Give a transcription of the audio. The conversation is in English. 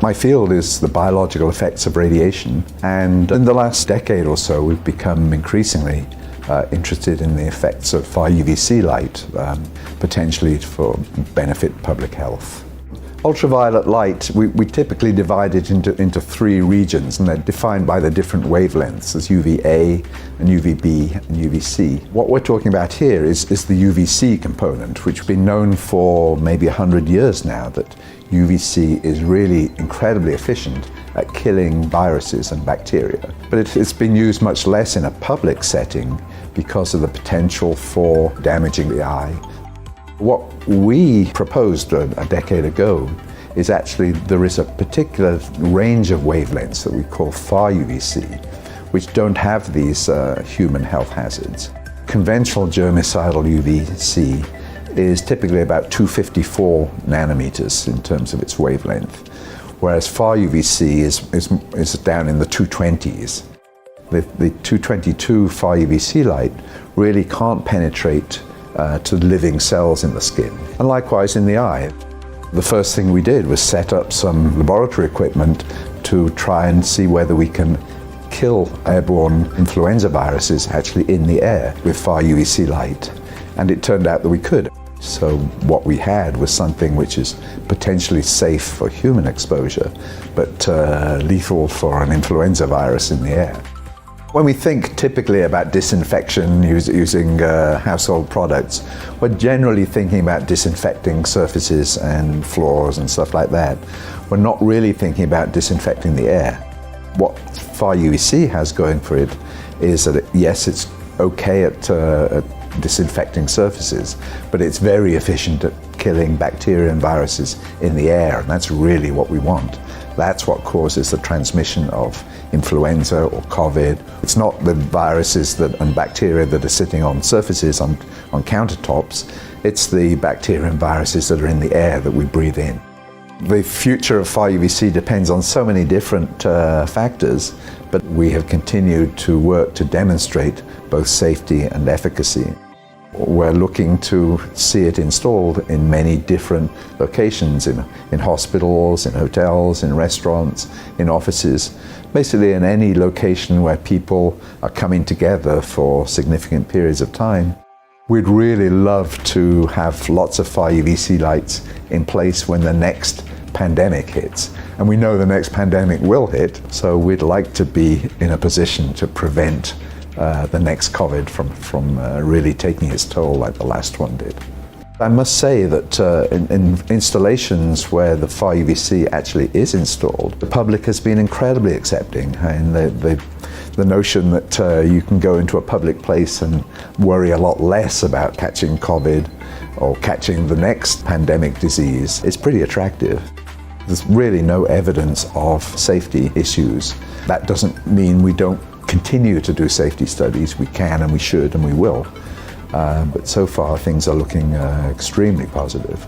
My field is the biological effects of radiation, and in the last decade or so we've become increasingly interested in the effects of Far UVC light, potentially for benefit public health. Ultraviolet light, we typically divide it into three regions, and they're defined by the different wavelengths as UVA and UVB and UVC. What we're talking about here is the UVC component, which has been known for maybe 100 years now, that UVC is really incredibly efficient at killing viruses and bacteria. But it's been used much less in a public setting because of the potential for damaging the eye. What we proposed a decade ago is actually there is a particular range of wavelengths that we call Far UVC, which don't have these human health hazards. Conventional germicidal UVC is typically about 254 nanometers in terms of its wavelength, whereas Far UVC is down in the 220s. The 222 Far UVC light really can't penetrate to living cells in the skin, and likewise in the eye. The first thing we did was set up some laboratory equipment to try and see whether we can kill airborne influenza viruses actually in the air with Far UVC light, and it turned out that we could. So what we had was something which is potentially safe for human exposure, but lethal for an influenza virus in the air. When we think typically about disinfection using household products, we're generally thinking about disinfecting surfaces and floors and stuff like that. We're not really thinking about disinfecting the air. What Far UVC has going for it is that yes, it's okay at disinfecting surfaces, but it's very efficient at killing bacteria and viruses in the air, and that's really what we want. That's what causes the transmission of influenza or COVID. It's not the viruses and bacteria that are sitting on surfaces on countertops, it's the bacteria and viruses that are in the air that we breathe in. The future of Far UVC depends on so many different factors, but we have continued to work to demonstrate both safety and efficacy. We're looking to see it installed in many different locations, in hospitals, in hotels, in restaurants, in offices, basically in any location where people are coming together for significant periods of time. We'd really love to have lots of Far UVC lights in place when the next pandemic hits. And we know the next pandemic will hit, so we'd like to be in a position to prevent the next COVID from really taking its toll like the last one did. I must say that in installations where the Far UVC actually is installed, the public has been incredibly accepting. And the notion that you can go into a public place and worry a lot less about catching COVID or catching the next pandemic disease is pretty attractive. There's really no evidence of safety issues. That doesn't mean we don't continue to do safety studies. We can and we should and we will. But so far things are looking extremely positive.